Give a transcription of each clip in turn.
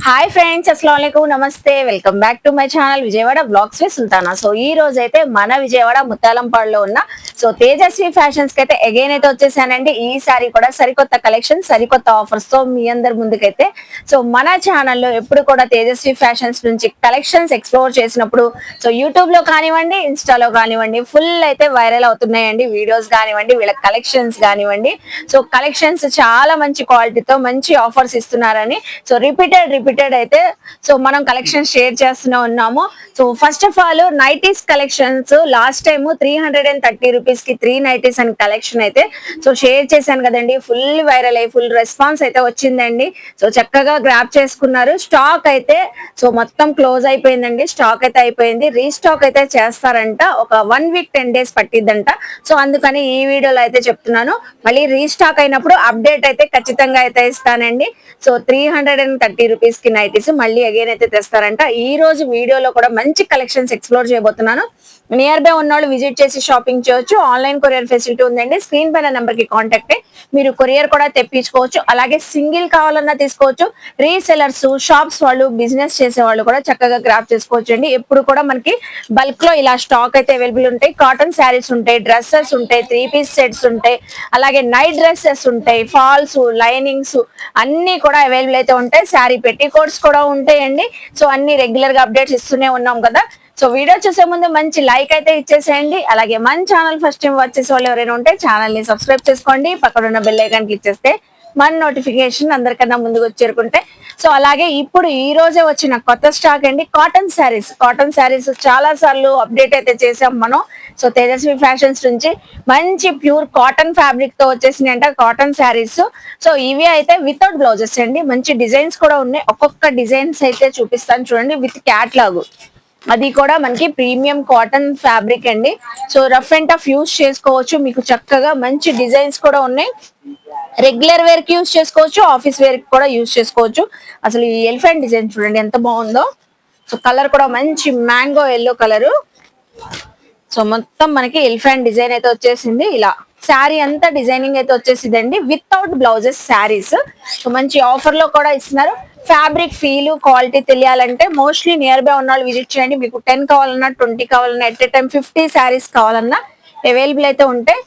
Hi friends, అస్సలాముఅలైకుం, నమస్తే. Welcome back to my channel Vijayawada blogs with Sultana. So ఈ రోజు అయితే మన విజయవాడ ముత్తాలంపాడులో ఉన్న తేజస్వి ఫ్యాషన్స్ కి అయితే అగైన్ అయితే వచ్చేసానండి. ఈసారి కూడా సరికొత్త కలెక్షన్, సరికొత్త ఆఫర్స్ తో మీ అందరి ముందుకైతే మన ఛానల్లో ఎప్పుడు కూడా తేజస్వి ఫ్యాషన్స్ నుంచి కలెక్షన్స్ ఎక్స్ప్లోర్ చేసినప్పుడు యూట్యూబ్ లో కానివ్వండి, ఇన్స్టాలో కానివ్వండి, ఫుల్ అయితే వైరల్ అవుతున్నాయండి వీడియోస్ కానివ్వండి, వీళ్ళ కలెక్షన్స్ కానివ్వండి. కలెక్షన్స్ చాలా మంచి క్వాలిటీతో మంచి ఆఫర్స్ ఇస్తున్నారని రిపీటెడ్ అయితే మనం కలెక్షన్ షేర్ చేస్తూనే ఉన్నాము. First of all nighties collections last time 330 rupees కి 3 నైటీస్ అని కలెక్షన్ అయితే షేర్ చేశాను కదండి. ఫుల్ వైరల్ అయ్యి ఫుల్ రెస్పాన్స్ అయితే వచ్చిందండి. చక్కగా గ్రాప్ చేసుకున్నారు. స్టాక్ అయితే మొత్తం క్లోజ్ అయిపోయిందండి. స్టాక్ అయితే అయిపోయింది. రీస్టాక్ అయితే చేస్తారంట. ఒక 1 వీక్ 10 డేస్ పట్టిద్దంట. అందుకని ఈ వీడియోలో అయితే చెప్తున్నాను. మళ్ళీ రీస్టాక్ అయినప్పుడు అప్డేట్ అయితే ఖచ్చితంగా అయితే ఇస్తానండి. 330 రూపీస్ కి నైటీస్ మళ్ళీ అగైన్ అయితే తెస్తారంట. ఈ రోజు వీడియోలో కూడా మంచి కలెక్షన్స్ ఎక్స్ప్లోర్ చేయబోతున్నాను. నియర్ బై ఉన్నవాళ్ళు విజిట్ చేసి షాపింగ్ చేయొచ్చు. ఆన్లైన్ కొరియర్ ఫెసిలిటీ ఉందండి. స్క్రీన్ పైన నెంబర్ కి కాంటాక్ట్ అయ్యి మీరు కొరియర్ కూడా తెప్పించుకోవచ్చు. అలాగే సింగిల్ కావాలన్నా తీసుకోవచ్చు. రీసెలర్స్, షాప్స్ వాళ్ళు, బిజినెస్ చేసే వాళ్ళు కూడా చక్కగా గ్రాప్ చేసుకోవచ్చు అండి. ఎప్పుడు కూడా మనకి బల్క్ లో ఇలా స్టాక్ అయితే అవైలబుల్ ఉంటాయి. కాటన్ శారీస్ ఉంటాయి, డ్రెస్సెస్ ఉంటాయి, 3 పీస్ సెట్స్ ఉంటాయి, అలాగే నైట్ డ్రెస్సెస్ ఉంటాయి, ఫాల్స్, లైనింగ్స్ అన్ని కూడా అవైలబుల్ అయితే ఉంటాయి. శారీ పెట్టి కోట్స్ కూడా ఉంటాయండి. అన్ని రెగ్యులర్ గా అప్డేట్స్ ఇస్తూనే ఉన్నాం కదా. వీడియో చూసే ముందు మంచి లైక్ అయితే ఇచ్చేసేయండి. అలాగే మన ఛానల్ ఫస్ట్ టైం వాచ్ చేసే వాళ్ళు ఎవరైనా ఉంటే ఛానల్ ని సబ్స్క్రైబ్ చేసుకోండి. పక్కన ఉన్న బెల్ ఐకాన్ క్లిక్ చేస్తే మన నోటిఫికేషన్ అందరికన్నా ముందుకు చేరుకుంటే. అలాగే ఇప్పుడు ఈ రోజే వచ్చిన కొత్త స్టాక్ అండి, కాటన్ శారీస్ చాలా సార్లు అప్డేట్ అయితే చేసాం మనం. తేజస్వి ఫ్యాషన్స్ నుంచి మంచి ప్యూర్ కాటన్ ఫ్యాబ్రిక్ తో వచ్చేసినాయి అంట కాటన్ శారీస్. ఇవి అయితే వితౌట్ బ్లౌజెస్ అండి. మంచి డిజైన్స్ కూడా ఉన్నాయి. ఒక్కొక్క డిజైన్స్ అయితే చూపిస్తాను చూడండి. విత్ క్యాట్లాగ్, అది కూడా మనకి ప్రీమియం కాటన్ ఫ్యాబ్రిక్ అండి. రఫ్ అండ్ టఫ్ యూస్ చేసుకోవచ్చు. మీకు చక్కగా మంచి డిజైన్స్ కూడా ఉన్నాయి. రెగ్యులర్ వేర్ కి యూస్ చేసుకోవచ్చు, ఆఫీస్ వేర్ కి కూడా యూస్ చేసుకోవచ్చు. అసలు ఈ ఎలిఫెంట్ డిజైన్ చూడండి ఎంత బాగుందో. కలర్ కూడా మంచి మ్యాంగో ఎల్లో కలరు. మొత్తం మనకి ఎలిఫెంట్ డిజైన్ అయితే వచ్చేసింది. ఇలా శారీ అంతా డిజైనింగ్ అయితే వచ్చేసిందండి. Without blouses saris. మంచి ఆఫర్ లో కూడా ఇస్తున్నారు. ఫ్యాబ్రిక్ ఫీల్, క్వాలిటీ తెలియాలంటే మోస్ట్లీ నియర్ బై ఉన్న వాళ్ళు విజిట్ చేయండి. మీకు 10 కావాలన్నా, 20 కావాలన్నా, ఎట్ ఏ టైం 50 శారీస్ కావాలన్నా అవైలబుల్ అయితే ఉంటాయి.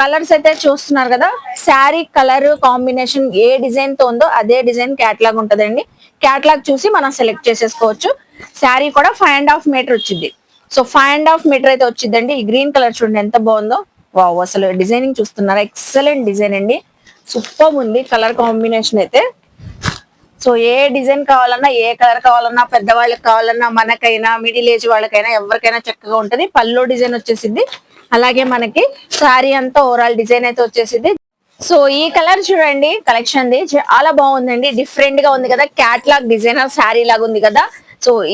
కలర్స్ అయితే చూస్తున్నారు కదా. శారీ కలర్ కాంబినేషన్ ఏ డిజైన్ తో ఉందో అదే డిజైన్ క్యాట్లాగ్ ఉంటదండి. క్యాట్లాగ్ చూసి మనం సెలెక్ట్ చేసేసుకోవచ్చు. శారీ కూడా 5.5 మీటర్ వచ్చింది. 5.5 మీటర్ అయితే వచ్చిందండి. ఈ గ్రీన్ కలర్ చూడండి ఎంత బాగుందో. వావ్, అసలు డిజైనింగ్ చూస్తున్నారా, ఎక్సలెంట్ డిజైన్ అండి. సూపర్ ఉంది కలర్ కాంబినేషన్ అయితే. ఏ డిజైన్ కావాలన్నా, ఏ కలర్ కావాలన్నా, పెద్దవాళ్ళకి కావాలన్నా, మనకైనా, మిడిల్ ఏజ్ వాళ్ళకైనా, ఎవరికైనా చక్కగా ఉంటది. పల్లో డిజైన్ వచ్చేసింది. అలాగే మనకి శారీ అంతా ఓవరాల్ డిజైన్ అయితే వచ్చేసింది. ఈ కలర్ చూడండి, కలెక్షన్ ది చాలా బాగుందండి. డిఫరెంట్ గా ఉంది కదా, క్యాట్లాగ్ డిజైనర్ శారీ లాగా ఉంది కదా.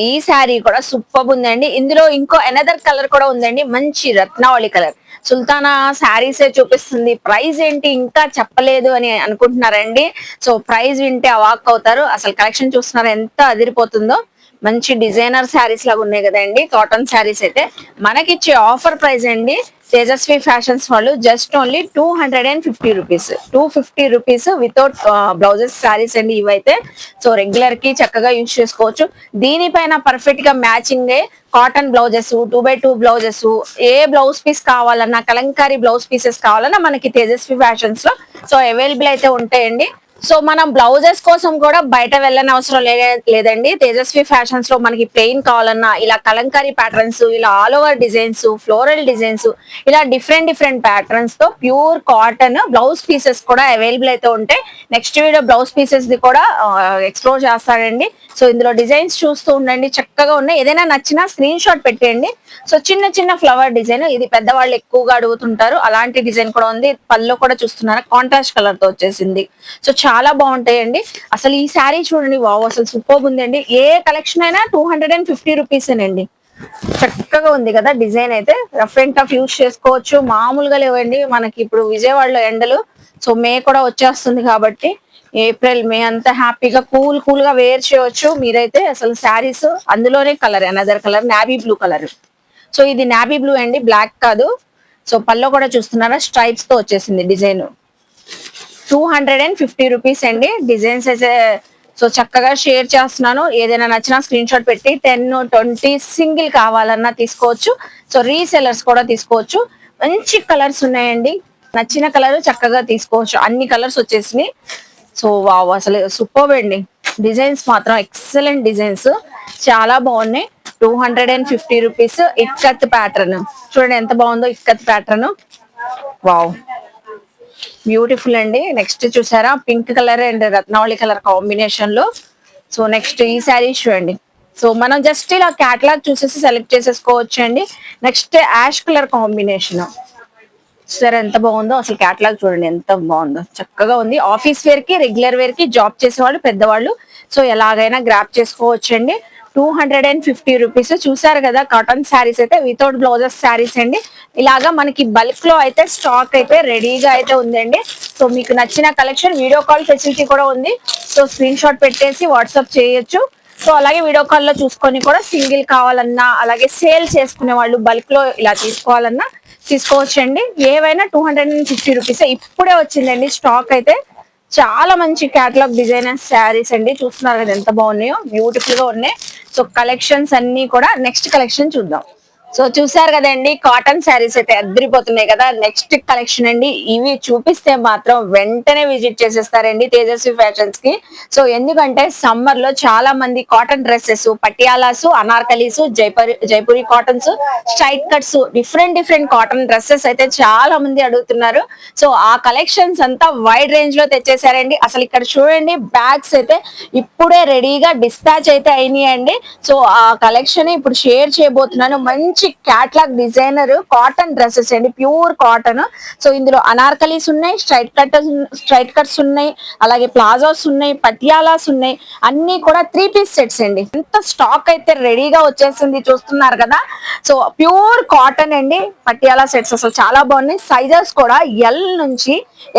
ఈ శారీ కూడా సూపర్ ఉందండి. ఇందులో ఇంకో అనదర్ కలర్ కూడా ఉందండి, మంచి రత్నావళి కలర్. సుల్తానా శారీసే చూపిస్తుంది. ప్రైస్ ఏంటి ఇంకా చెప్పలేదు అని అనుకుంటున్నారండి. ప్రైస్ వింటే అవాక్ అవుతారు. అసలు కలెక్షన్ చూస్తున్నారా ఎంత అదిరిపోతుందో. మంచి డిజైనర్ శారీస్ లాగా ఉన్నాయి కదండి కాటన్ శారీస్ అయితే. మనకిచ్చే ఆఫర్ ప్రైస్ అండి తేజస్వి ఫ్యాషన్స్ వాళ్ళు just only 250 rupees. 250 rupees without blouses saris అండి ఇవైతే. రెగ్యులర్ కి చక్కగా యూజ్ చేసుకోవచ్చు. దీనిపైన పర్ఫెక్ట్ గా matching cotton blouses, 2x2 blouses, ఏ బ్లౌజ్ పీస్ కావాలన్నా, కలంకారీ బ్లౌజ్ పీసెస్ కావాలన్నా మనకి తేజస్వి ఫ్యాషన్స్ లో అవైలబుల్ అయితే ఉంటాయండి. మనం బ్లౌజెస్ కోసం కూడా బయట వెళ్ళని అవసరం లేదండి. తేజస్వి ఫ్యాషన్స్ లో మనకి ప్లెయిన్ కావాలన్నా, ఇలా కలంకారీ ప్యాటర్న్స్, ఇలా all over designs, floral designs, ఇలా డిఫరెంట్ ప్యాటర్న్స్ తో ప్యూర్ కాటన్ బ్లౌజ్ పీసెస్ కూడా అవైలబుల్ అయితే ఉంటాయి. Next video blouse pieces the కూడా ఎక్స్ప్లోర్ చేస్తానండి. ఇందులో డిజైన్స్ చూస్తూ ఉండండి, చక్కగా ఉన్నాయి. ఏదైనా నచ్చినా స్క్రీన్ షాట్ పెట్టేయండి. చిన్న ఫ్లవర్ డిజైన్, ఇది పెద్దవాళ్ళు ఎక్కువగా అడుగుతుంటారు. అలాంటి డిజైన్ కూడా ఉంది. పళ్ళు కూడా చూస్తున్నారా, కాంట్రాస్ట్ కలర్ తో వచ్చేసింది. చాలా బాగుంటాయండి. అసలు ఈ శారీ చూడండి, వావ్ అసలు సూపర్ ఉందండి. ఏ కలెక్షన్ అయినా 250 రూపీస్ అండి. చక్కగా ఉంది కదా డిజైన్ అయితే. రఫ్ అండ్ టఫ్ యూజ్ చేసుకోవచ్చు. మామూలుగా లేవండి మనకి ఇప్పుడు విజయవాడలో ఎండలు. మే కూడా వచ్చేస్తుంది కాబట్టి ఏప్రిల్, మే అంతా హ్యాపీగా కూల్ గా వేర్ చేయవచ్చు మీరైతే. అసలు శారీస్ అందులోనే colour, another colour navy blue colour. ఇది నావీ బ్లూ అండి, బ్లాక్ కాదు. పల్లో కూడా చూస్తున్నారా, స్ట్రైప్స్ తో వచ్చేసింది డిజైన్. 250 రూపీస్ అండి. డిజైన్స్ అయితే సో చక్కగా షేర్ చేస్తున్నాను. ఏదైనా నచ్చినా స్క్రీన్ షాట్ పెట్టి 10-20 సింగిల్ కావాలన్నా తీసుకోవచ్చు. సో రీసెలర్స్ కూడా తీసుకోవచ్చు. మంచి కలర్స్ ఉన్నాయండి. నచ్చిన కలర్ చక్కగా తీసుకోవచ్చు. అన్ని కలర్స్ వచ్చేసినాయి. సో వావ్, అసలు సూపర్ అండి. డిజైన్స్ మాత్రం ఎక్సలెంట్ డిజైన్స్, చాలా బాగున్నాయి. 250 రూపీస్. ఇక్కత్ ప్యాటర్న్ చూడండి ఎంత బాగుందో, ఇక్కత్ ప్యాటర్న్. వావ్, బ్యూటిఫుల్ అండి. నెక్స్ట్ చూసారా, pink colour and Ratnavali colour combination లో. సో నెక్స్ట్ ఈ శారీస్ చూడండి. సో మనం జస్ట్ ఇలా క్యాటలాగ్ చూసేసి సెలెక్ట్ చేసేసుకోవచ్చు అండి. Next ash colour combination. సరే ఎంత బాగుందో, అసలు క్యాటలాగ్ చూడండి ఎంత బాగుందో, చక్కగా ఉంది. ఆఫీస్ వేర్ కి, రెగ్యులర్ వేర్ కి, జాబ్ చేసేవాళ్ళు, పెద్దవాళ్ళు సో ఎలాగైనా గ్రాప్ చేసుకోవచ్చు అండి. 250 రూపీస్. చూసారు కదా కాటన్ శారీస్ అయితే వితౌట్ బ్లౌజెస్ శారీస్ అండి. ఇలాగా మనకి బల్క్ లో అయితే స్టాక్ అయితే రెడీగా అయితే ఉందండి. సో మీకు నచ్చిన కలెక్షన్ వీడియో కాల్ ఫెసిలిటీ కూడా ఉంది. సో స్క్రీన్ షాట్ పెట్టేసి వాట్సాప్ చేయొచ్చు. సో అలాగే వీడియో కాల్ లో చూసుకొని కూడా సింగిల్ కావాలన్నా, అలాగే సేల్ చేసుకునే వాళ్ళు బల్క్ లో ఇలా తీసుకోవాలన్నా తీసుకోవచ్చండి. ఏవైనా 250 రూపీస్. ఇప్పుడే వచ్చిందండి స్టాక్ అయితే. చాలా మంచి క్యాటలాగ్ డిజైనర్ శారీస్ అండి. చూస్తున్నారు కదా ఎంత బాగున్నాయో, బ్యూటిఫుల్ గా ఉన్నాయి. సో కలెక్షన్స్ అన్ని కూడా నెక్స్ట్ కలెక్షన్ చూద్దాం. సో చూసారు కదండి, కాటన్ శారీస్ అయితే అద్దరిపోతున్నాయి కదా. నెక్స్ట్ కలెక్షన్ అండి. ఇవి చూపిస్తే మాత్రం వెంటనే విజిట్ చేసేస్తారండి తేజస్వి ఫ్యాషన్స్ కి. సో ఎందుకంటే సమ్మర్ లో చాలా మంది cotton dresses, Patialas, anarkalis, Jaipuri cottons, straight cuts, different cotton dresses అయితే చాలా మంది అడుగుతున్నారు. సో ఆ కలెక్షన్స్ అంతా వైడ్ రేంజ్ లో తెచ్చేసారండి. అసలు ఇక్కడ చూడండి, బ్యాగ్స్ అయితే ఇప్పుడే రెడీగా డిస్పాచ్ అయితే అయినాయండి. సో ఆ కలెక్షన్ ఇప్పుడు షేర్ చేయబోతున్నాను. మంచి క్యాట్లాగ్ డిజైనర్ కాటన్ డ్రెస్సెస్ అండి, ప్యూర్ కాటన్. సో ఇందులో అనార్కలీస్ ఉన్నాయి, స్ట్రైట్ కట్స్ ఉన్నాయి, అలాగే ప్లాజోస్ ఉన్నాయి, పటియాలాస్ ఉన్నాయి. అన్ని కూడా 3 పీస్ సెట్స్ అండి. ఎంత స్టాక్ అయితే రెడీగా వచ్చేసింది చూస్తున్నారు కదా. సో ప్యూర్ కాటన్ అండి, పటియాలా సెట్స్ అసలు చాలా బాగున్నాయి. సైజెస్ కూడా ఎల్ నుంచి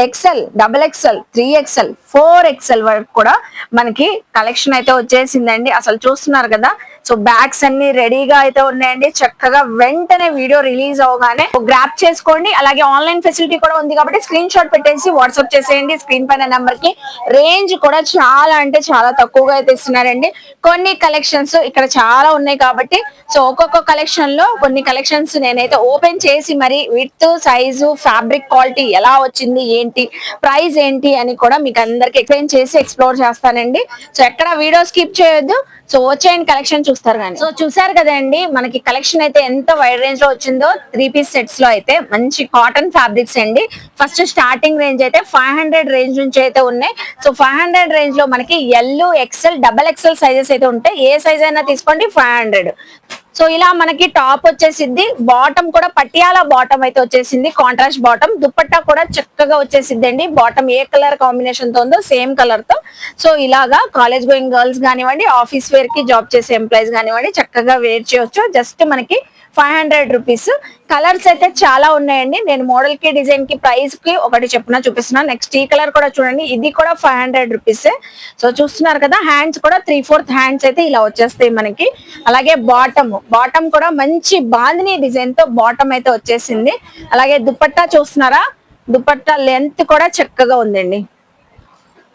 XL, XXL, 3XL, 4XL వరకు కూడా మనకి కలెక్షన్ అయితే వచ్చేసిందండి. అసలు చూస్తున్నారు కదా. సో బ్యాగ్స్ అన్ని రెడీగా అయితే ఉన్నాయండి. చక్కగా వెంటనే వీడియో రిలీజ్ అవగానే గ్రాప్ చేసుకోండి. అలాగే ఆన్లైన్ ఫెసిలిటీ కూడా ఉంది కాబట్టి స్క్రీన్ షాట్ పెట్టేసి వాట్సాప్ చేసేయండి స్క్రీన్ పైన నెంబర్ కి. రేంజ్ కూడా చాలా అంటే చాలా తక్కువగా అయితే ఇస్తున్నారండి. కొన్ని కలెక్షన్స్ ఇక్కడ చాలా ఉన్నాయి కాబట్టి సో ఒక్కొక్క కలెక్షన్ లో కొన్ని కలెక్షన్స్ నేనైతే ఓపెన్ చేసి మరి విత్ సైజు, ఫ్యాబ్రిక్ క్వాలిటీ ఎలా వచ్చింది, ఏంటి ప్రైస్ ఏంటి అని కూడా మీకు అందరికి ఎక్స్ప్లెయిన్ చేసి ఎక్స్ప్లోర్ చేస్తానండి. సో ఎక్కడ వీడియో స్కిప్ చేయొద్దు. సో వచ్చేయండి కలెక్షన్ చూస్తారు కానీ. సో చూసారు కదండి మనకి కలెక్షన్ అయితే ఎంత వైడ్ రేంజ్ లో వచ్చిందో. 3 పీస్ సెట్స్ లో అయితే మంచి కాటన్ ఫ్యాబ్రిక్స్ అండి. ఫస్ట్ స్టార్టింగ్ రేంజ్ అయితే 500 రేంజ్ నుంచి అయితే ఉన్నాయి. సో 500 రేంజ్ లో మనకి ఎల్, XL, XXL సైజెస్ అయితే ఉంటాయి. ఏ సైజ్ అయినా తీసుకోండి 500. సో ఇలా మనకి టాప్ వచ్చేసింది. బాటమ్ కూడా పటియాలా బాటమ్ అయితే వచ్చేసింది, కాంట్రాస్ట్ బాటమ్. దుపట్టా కూడా చక్కగా వచ్చేసింది అండి. బాటమ్ ఏ కలర్ కాంబినేషన్ తో ఉందో సేమ్ కలర్ తో. సో ఇలాగా కాలేజ్ గోయింగ్ గర్ల్స్ కానివ్వండి, ఆఫీస్ వేర్ కి జాబ్ చేసే ఎంప్లాయీస్ కానివ్వండి చక్కగా వేర్ చేయొచ్చు. జస్ట్ మనకి 500 రూపీస్. కలర్స్ అయితే చాలా ఉన్నాయండి. నేను మోడల్ కి, డిజైన్ కి, ప్రైస్ కి ఒకటి చెప్పున చూపిస్తున్నాను. నెక్స్ట్ ఈ కలర్ కూడా చూడండి, ఇది కూడా 500 రూపీస్. సో చూస్తున్నారు కదా, హ్యాండ్స్ కూడా 3/4 హ్యాండ్స్ అయితే ఇలా వచ్చేస్తాయి మనకి. అలాగే బాటమ్ కూడా మంచి బాందిని డిజైన్ తో బాటమ్ అయితే వచ్చేసింది. అలాగే దుపట్టా చూస్తున్నారా, దుపట్టా లెంత్ కూడా చక్కగా ఉందండి.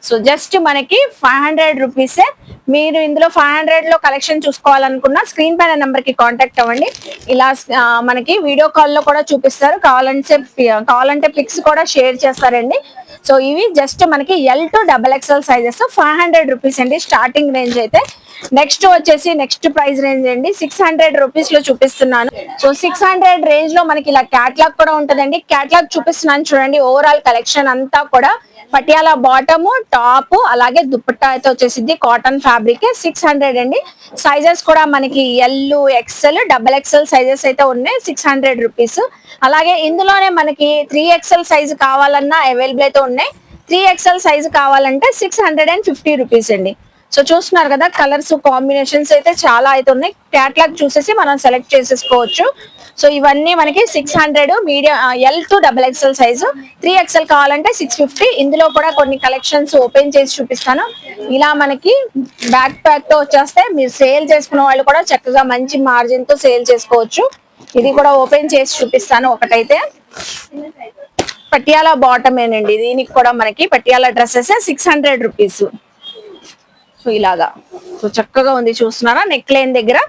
సో జస్ట్ మనకి 500 రూపీసే. మీరు ఇందులో 500 లో కలెక్షన్ చూసుకోవాలనుకున్నా స్క్రీన్ పైన నెంబర్ కి కాంటాక్ట్ అవ్వండి. ఇలా మనకి వీడియో కాల్ లో కూడా చూపిస్తారు. కావాలంటే పిక్స్ కూడా షేర్ చేస్తారండి. సో ఇవి జస్ట్ మనకి L to XXL sizes 500 rupees అండి స్టార్టింగ్ రేంజ్ అయితే. నెక్స్ట్ వచ్చేసి నెక్స్ట్ ప్రైస్ రేంజ్ అండి 600 రూపీస్ లో చూపిస్తున్నాను. సో 600 రేంజ్ లో మనకి ఇలా క్యాట్లాగ్ కూడా ఉంటదండి. క్యాట్లాగ్ చూపిస్తున్నాను చూడండి. ఓవరాల్ కలెక్షన్ అంతా కూడా పటియాలా బాటమ్, టాప్, అలాగే దుపట్టా అయితే వచ్చేసింది. కాటన్ ఫ్యాబ్రిక్ 600 అండి. సైజెస్ కూడా మనకి L, XL, XXL సైజెస్ అయితే ఉన్నాయి. 600 రూపీస్. అలాగే ఇందులోనే మనకి 3XL సైజ్ కావాలన్నా అవైలబుల్ అయితే ఉన్నాయి. 3XL సైజ్ కావాలంటే 650 రూపీస్ అండి. సో చూస్తున్నారు కదా, కలర్స్ కాంబినేషన్స్ అయితే చాలా అయితే ఉన్నాయి. క్యాట్లాగ్ చూసేసి మనం సెలెక్ట్ చేసేసుకోవచ్చు. సో ఇవన్నీ మనకి 600 medium L to XXL size. 3XL కావాలంటే 650. ఇందులో కూడా కొన్ని కలెక్షన్స్ ఓపెన్ చేసి చూపిస్తాను. ఇలా మనకి బ్యాక్ ప్యాక్ తో వచ్చేస్తే మీరు సేల్ చేసుకున్న వాళ్ళు కూడా చక్కగా మంచి మార్జిన్ తో సేల్ చేసుకోవచ్చు. ఇది కూడా ఓపెన్ చేసి చూపిస్తాను. ఒకటైతే పటియాలా బాటమ్ ఏనండి. దీనికి కూడా మనకి పటియాలా డ్రెస్సెస్ 600 రూపీస్. సో ఇలాగా సో చక్కగా ఉంది చూస్తున్నారా, నెక్ లైన్ దగ్గర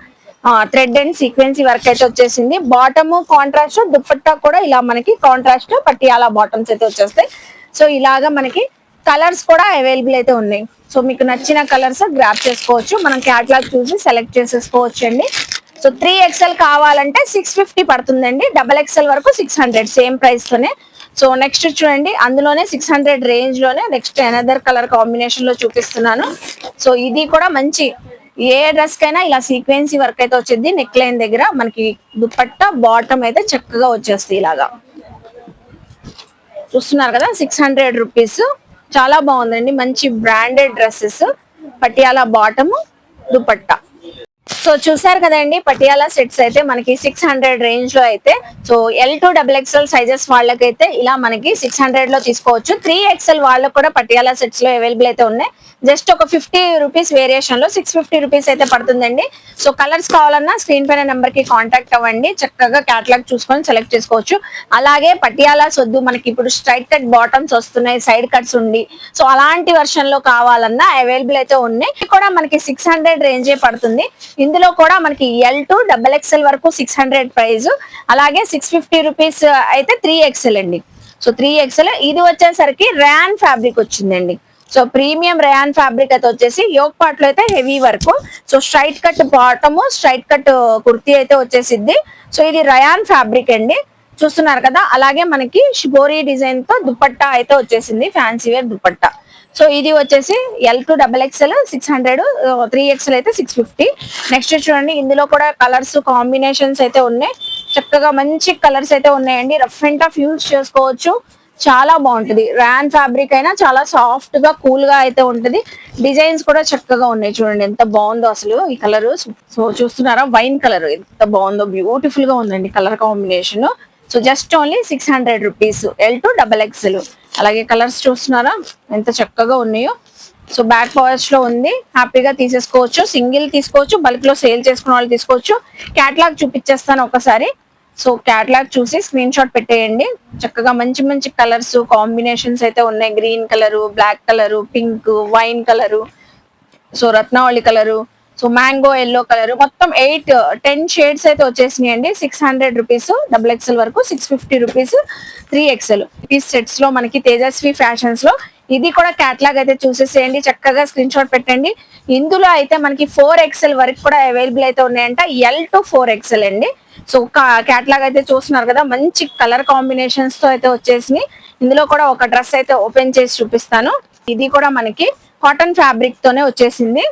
థ్రెడ్ అండ్ సీక్వెన్సీ వర్క్ అయితే వచ్చేసింది. బాటమ్ కాంట్రాస్ట్, దుప్పట్టా కూడా ఇలా మనకి కాంట్రాస్ట్ పటియాలా బాటమ్స్ అయితే వచ్చేస్తాయి. సో ఇలాగా మనకి కలర్స్ కూడా అవైలబుల్ అయితే ఉన్నాయి. సో మీకు నచ్చిన కలర్స్ గ్రాప్ చేసుకోవచ్చు, మనం క్యాటలాగ్ చూసి సెలెక్ట్ చేసేసుకోవచ్చు అండి. సో 3XL కావాలంటే 650 పడుతుందండి, XXL వరకు 600 సేమ్ ప్రైస్ తోనే. సో నెక్స్ట్ చూడండి, అందులోనే 600 రేంజ్ లోనే నెక్స్ట్ అనదర్ కలర్ కాంబినేషన్ లో చూపిస్తున్నాను. సో ఇది కూడా మంచి, ఏ డ్రెస్ కైనా ఇలా సీక్వెన్సీ వర్క్ అయితే వచ్చింది. నెక్ లైన్ దగ్గర మనకి దుపట్టా బాటమ్ అయితే చక్కగా వచ్చేస్తుంది. ఇలాగా చూస్తున్నారు కదా, 600 రూపీస్. చాలా బాగుందండి, మంచి branded dresses, Patiala bottom dupatta. So చూసారు కదండి, పటియాలా సెట్స్ అయితే మనకి 600 రేంజ్ లో అయితే. సో L2 XXL సైజెస్ వాళ్ళకైతే ఇలా మనకి 600 లో తీసుకోవచ్చు. 3XL వాళ్ళకు కూడా పటియాలా సెట్స్ లో అవైలబుల్ అయితే ఉన్నాయి. జస్ట్ ఒక 50 రూపీస్ వేరియేషన్ లో 650 రూపీస్ అయితే పడుతుందండి. సో కలర్స్ కావాలన్నా స్క్రీన్ పైన నెంబర్ కి కాంటాక్ట్ అవ్వండి, చక్కగా క్యాటలాగ్ చూసుకొని సెలెక్ట్ చేసుకోవచ్చు. అలాగే పటియాలా వద్దు, మనకి ఇప్పుడు స్ట్రైట్ కట్ బాటమ్స్ వస్తున్నాయి, సైడ్ కట్స్ ఉండి, సో అలాంటి వర్షన్ లో కావాలన్నా అవైలబుల్ అయితే ఉన్నాయి. ఇది కూడా మనకి 600 రేంజే పడుతుంది. ఇందులో కూడా మనకి L2 XXL వరకు 600 ప్రైస్, అలాగే 650 రూపీస్ అయితే 3XL అండి. సో 3XL ఇది వచ్చేసరికి ర్యాన్ ఫ్యాబ్రిక్ వచ్చిందండి. సో ప్రీమియం రేయాన్ ఫ్యాబ్రిక్ అయితే వచ్చేసి యోక్ పార్ట్ లో అయితే heavy work. So straight cut bottom, straight cut kurti అయితే వచ్చేసిద్ది. సో ఇది రయాన్ ఫ్యాబ్రిక్ అండి, చూస్తున్నారు కదా. అలాగే మనకి షిబోరి డిజైన్ తో దుపట్టా అయితే వచ్చేసింది, ఫ్యాన్సీ వేర్ దుపట్టా. సో ఇది వచ్చేసి L2 XXL 600, 3XL అయితే 650. నెక్స్ట్ చూడండి, ఇందులో కూడా కలర్స్ కాంబినేషన్స్ అయితే ఉన్నాయి, చక్కగా మంచి కలర్స్ అయితే ఉన్నాయండి. రఫ్ అండ్ టఫ్ యూజ్ చేసుకోవచ్చు, చాలా బాగుంటది. ర్యాన్ ఫ్యాబ్రిక్ అయినా చాలా సాఫ్ట్ గా కూల్ గా అయితే ఉంటది. డిజైన్స్ కూడా చక్కగా ఉన్నాయి, చూడండి ఎంత బాగుందో అసలు ఈ కలర్. సో చూస్తున్నారా, వైన్ కలర్ ఎంత బాగుందో, బ్యూటిఫుల్ గా ఉందండి colour combination. So just only 600 rupees L2 XXL. అలాగే కలర్స్ చూస్తున్నారా ఎంత చక్కగా ఉన్నాయో. సో బ్యాక్ పవర్స్ లో ఉంది, హ్యాపీగా తీసేసుకోవచ్చు. సింగిల్ తీసుకోవచ్చు, బల్క్ లో సేల్ చేసుకున్న వాళ్ళు తీసుకోవచ్చు. క్యాటలాగ్ చూపించేస్తాను ఒకసారి. సో క్యాటలాగ్ చూసి స్క్రీన్ షాట్ పెట్టేయండి. చక్కగా మంచి మంచి కలర్స్ కాంబినేషన్స్ అయితే ఉన్నాయి. Green colour, black colour, pink, wine colour, so Ratnavali colour, so mango yellow colour, మొత్తం 8-10 షేడ్స్ అయితే వచ్చేసినాయి అండి. 600 రూపీస్ XXL వరకు, 650 రూపీస్ 3XL. ఈ సెట్స్ లో మనకి తేజస్వి ఫ్యాషన్స్ లో ఇది కూడా క్యాటలాగ్ అయితే చూసేసేయండి, చక్కగా స్క్రీన్ షాట్ పెట్టండి. ఇందులో అయితే మనకి 4XL వరకు కూడా అవైలబుల్ అయితే ఉన్నాయంట, L2 4XL అండి. సో క్యాటలాగ్ అయితే చూస్తున్నారు కదా, మంచి కలర్ కాంబినేషన్స్ తో అయితే వచ్చేసి. ఇందులో కూడా ఒక డ్రెస్ అయితే ఓపెన్ చేసి చూపిస్తాను. ఇది కూడా మనకి కాటన్ ఫ్యాబ్రిక్ తోనే వచ్చేసింది.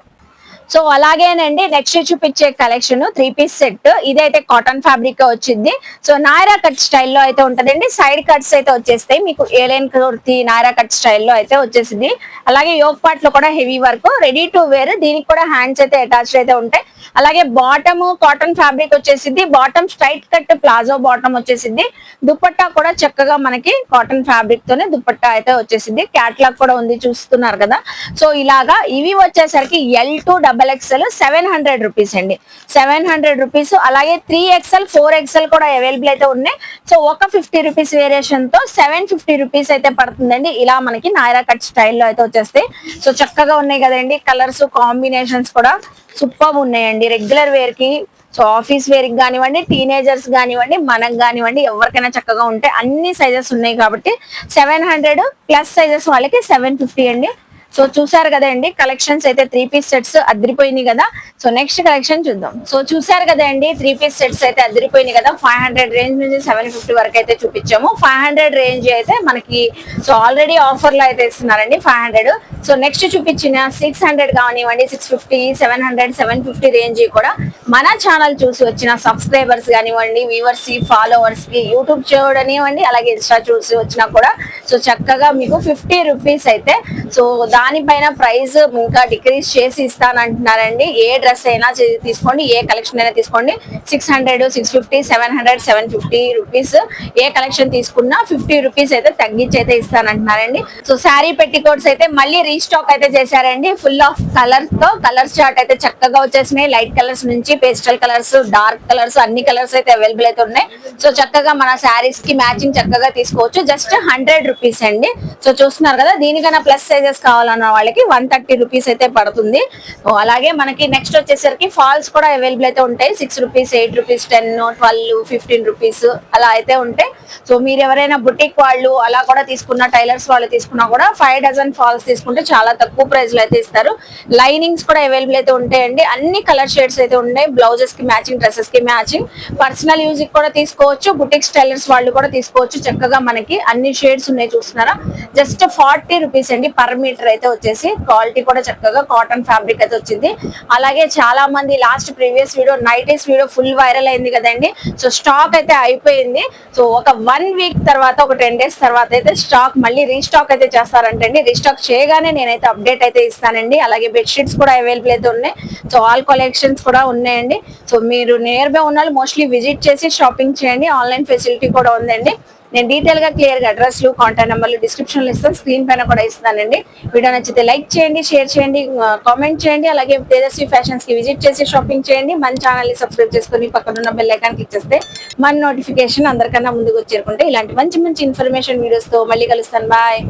సో అలాగేనండి, నెక్స్ట్ చూపించే కలెక్షన్ 3 పీస్ సెట్. ఇదైతే కాటన్ ఫ్యాబ్రిక్ వచ్చింది. సో నాయరా కట్ స్టైల్లో అయితే ఉంటదండి. సైడ్ కట్స్ అయితే వచ్చేస్తాయి మీకు, ఏలైన్ కుర్తి నాయరా కట్ స్టైల్లో అయితే వచ్చేసింది. అలాగే యోక్ పార్ట్ లో కూడా heavy work, ready to wear. దీనికి కూడా హ్యాండ్స్ అయితే అటాచ్డ్ అయితే ఉంటాయి. అలాగే బాటమ్ కాటన్ ఫ్యాబ్రిక్ వచ్చేసింది, bottom straight cut palazzo bottom వచ్చేసింది. దుపట్టా కూడా చక్కగా మనకి కాటన్ ఫ్యాబ్రిక్ తోనే దుపట్టా అయితే వచ్చేసింది. క్యాట్లాగ్ కూడా ఉంది, చూస్తున్నారు కదా. సో ఇలాగా ఇవి వచ్చేసరికి L2 XXL 700 రూపీస్ అండి, 700 రూపీస్. అలాగే 3XL 4XL కూడా అవైలబుల్ అయితే ఉన్నాయి. సో ఒక 50 రూపీస్ వేరియేషన్ తో 750 రూపీస్ అయితే పడుతుందండి. ఇలా మనకి నాయరా కట్ స్టైల్లో అయితే వచ్చేస్తాయి. సో చక్కగా ఉన్నాయి కదండి, కలర్స్ కాంబినేషన్స్ కూడా సూపర్ ఉన్నాయండి. రెగ్యులర్ వేర్ కి, సో ఆఫీస్ వేర్ కి కానివ్వండి, టీనేజర్స్ కానివ్వండి, మనకు కానివ్వండి, ఎవరికైనా చక్కగా ఉంటాయి. అన్ని సైజెస్ ఉన్నాయి కాబట్టి 700 ప్లస్ సైజెస్ వాళ్ళకి 750 అండి. సో చూసారు కదండి, కలెక్షన్స్ అయితే 3 పీస్ సెట్స్ అదిరిపోయినాయి కదా. సో నెక్స్ట్ కలెక్షన్ చూద్దాం. సో చూసారు కదండి, 3 పీస్ సెట్స్ అయితే అదిరిపోయినాయి కదా. 500 రేంజ్ నుంచి 750 వరకు అయితే చూపించాము. 500 రేంజ్ అయితే మనకి సో ఆల్రెడీ ఆఫర్ లో అయితే ఇస్తున్నారండి 500. సో నెక్స్ట్ చూపించిన 600 కానివ్వండి, 650, 700, 750 రేంజ్ కూడా మన ఛానల్ చూసి వచ్చిన సబ్స్క్రైబర్స్ కానివ్వండి, వ్యూవర్స్, ఫాలోవర్స్ కి, యూట్యూబ్ చూడనివ్వండి, అలాగే ఇన్స్టా చూసి వచ్చినా కూడా సో చక్కగా మీకు 50 రూపీస్ అయితే సో దానిపైన ప్రైస్ ఇంకా డిక్రీజ్ చేసి ఇస్తానంటున్నారండి. ఏ డ్రెస్ అయినా తీసుకోండి, ఏ కలెక్షన్ అయినా తీసుకోండి, 600, 650, 700, 750 రూపీస్ ఏ కలెక్షన్ తీసుకున్నా 50 రూపీస్ అయితే తగ్గించి అయితే ఇస్తానంటున్నారండి. సో శారీ పెట్టికోట్స్ అయితే మళ్ళీ రీస్టాక్ అయితే చేశారండి, ఫుల్ ఆఫ్ కలర్ తో. కలర్ చార్ట్ అయితే చక్కగా వచ్చేసినాయి. లైట్ కలర్స్ నుంచి పేస్టల్ కలర్స్, డార్క్ కలర్స్, అన్ని కలర్స్ అయితే అవైలబుల్ అయితే ఉన్నాయి. సో చక్కగా మన శారీస్ కి మ్యాచింగ్ చక్కగా తీసుకోవచ్చు. జస్ట్ 100 రూపీస్ అండి. సో చూస్తున్నారు కదా, దీనికన్నా ప్లస్ సైజెస్ కావాలి కావాలన్న వాళ్ళకి 130 రూపీస్ అయితే పడుతుంది. అలాగే మనకి నెక్స్ట్ వచ్చేసరికి ఫాల్స్ కూడా అవైలబుల్ అయితే ఉంటాయి. 6 రూపీస్, 8 రూపీస్, 10, 12, 15 రూపీస్ అలా అయితే ఉంటాయి. సో మీరు ఎవరైనా బుటిక్ వాళ్ళు అలా కూడా తీసుకున్న, టైలర్స్ వాళ్ళు తీసుకున్నా కూడా 5 డజన్ ఫాల్స్ తీసుకుంటే చాలా తక్కువ ప్రైస్ లో అయితే ఇస్తారు. లైనింగ్స్ కూడా అవైలబుల్ అయితే ఉంటాయండి. అన్ని కలర్ షేడ్స్ అయితే ఉన్నాయి. బ్లౌజెస్ కి మ్యాచింగ్, డ్రెస్సెస్ కి మ్యాచింగ్, పర్సనల్ యూజ్ కూడా తీసుకోవచ్చు. బుటిక్ టైలర్స్ వాళ్ళు కూడా తీసుకోవచ్చు. చక్కగా మనకి అన్ని షేడ్స్ ఉన్నాయి, చూస్తున్నారా? జస్ట్ 40 రూపీస్ అండి పర్ మీటర్ అయితే వచ్చేసి. క్వాలిటీ కూడా చక్కగా కాటన్ ఫ్యాబ్రిక్ అయితే వచ్చింది. అలాగే చాలా మంది last previous video nighties video full viral అయింది కదండి. సో స్టాక్ అయితే అయిపోయింది. సో ఒక 1 వీక్ తర్వాత, ఒక 10 డేస్ తర్వాత అయితే స్టాక్ మళ్ళీ రీస్టాక్ అయితే చేస్తారంటండి. రీస్టాక్ చేయగానే నేనైతే అప్డేట్ అయితే ఇస్తానండి. అలాగే బెడ్షీట్స్ కూడా అవైలబుల్ అయితే ఉన్నాయి. సో ఆల్ కలెక్షన్స్ కూడా ఉన్నాయండి. సో మీరు నియర్ బై ఉన్న మోస్ట్లీ విజిట్ చేసి షాపింగ్ చేయండి. ఆన్లైన్ ఫెసిలిటీ కూడా ఉందండి. నేను డీటెయిల్ గా క్లియర్ గా అడ్రస్లు, కాంటాక్ట్ నెంబర్లు డిస్క్రిప్షన్ లో ఇస్తాను, స్క్రీన్ పైన కూడా ఇస్తానండి. వీడియో నచ్చితే లైక్ చేయండి, షేర్ చేయండి, కామెంట్ చేయండి. అలాగే తేజస్వి ఫ్యాషన్స్ కి విజిట్ చేసి షాపింగ్ చేయండి. మన ఛానల్ ని సబ్స్క్రైబ్ చేసుకుని పక్కన ఉన్న బెల్ ఐకాన్ క్లిక్ చేస్తే మన నోటిఫికేషన్ అందరికన్నా ముందుకు చేరుకుంటే ఇలాంటి మంచి మంచి ఇన్ఫర్మేషన్ వీడియోస్ తో మళ్ళీ కలుస్తాను. బాయ్.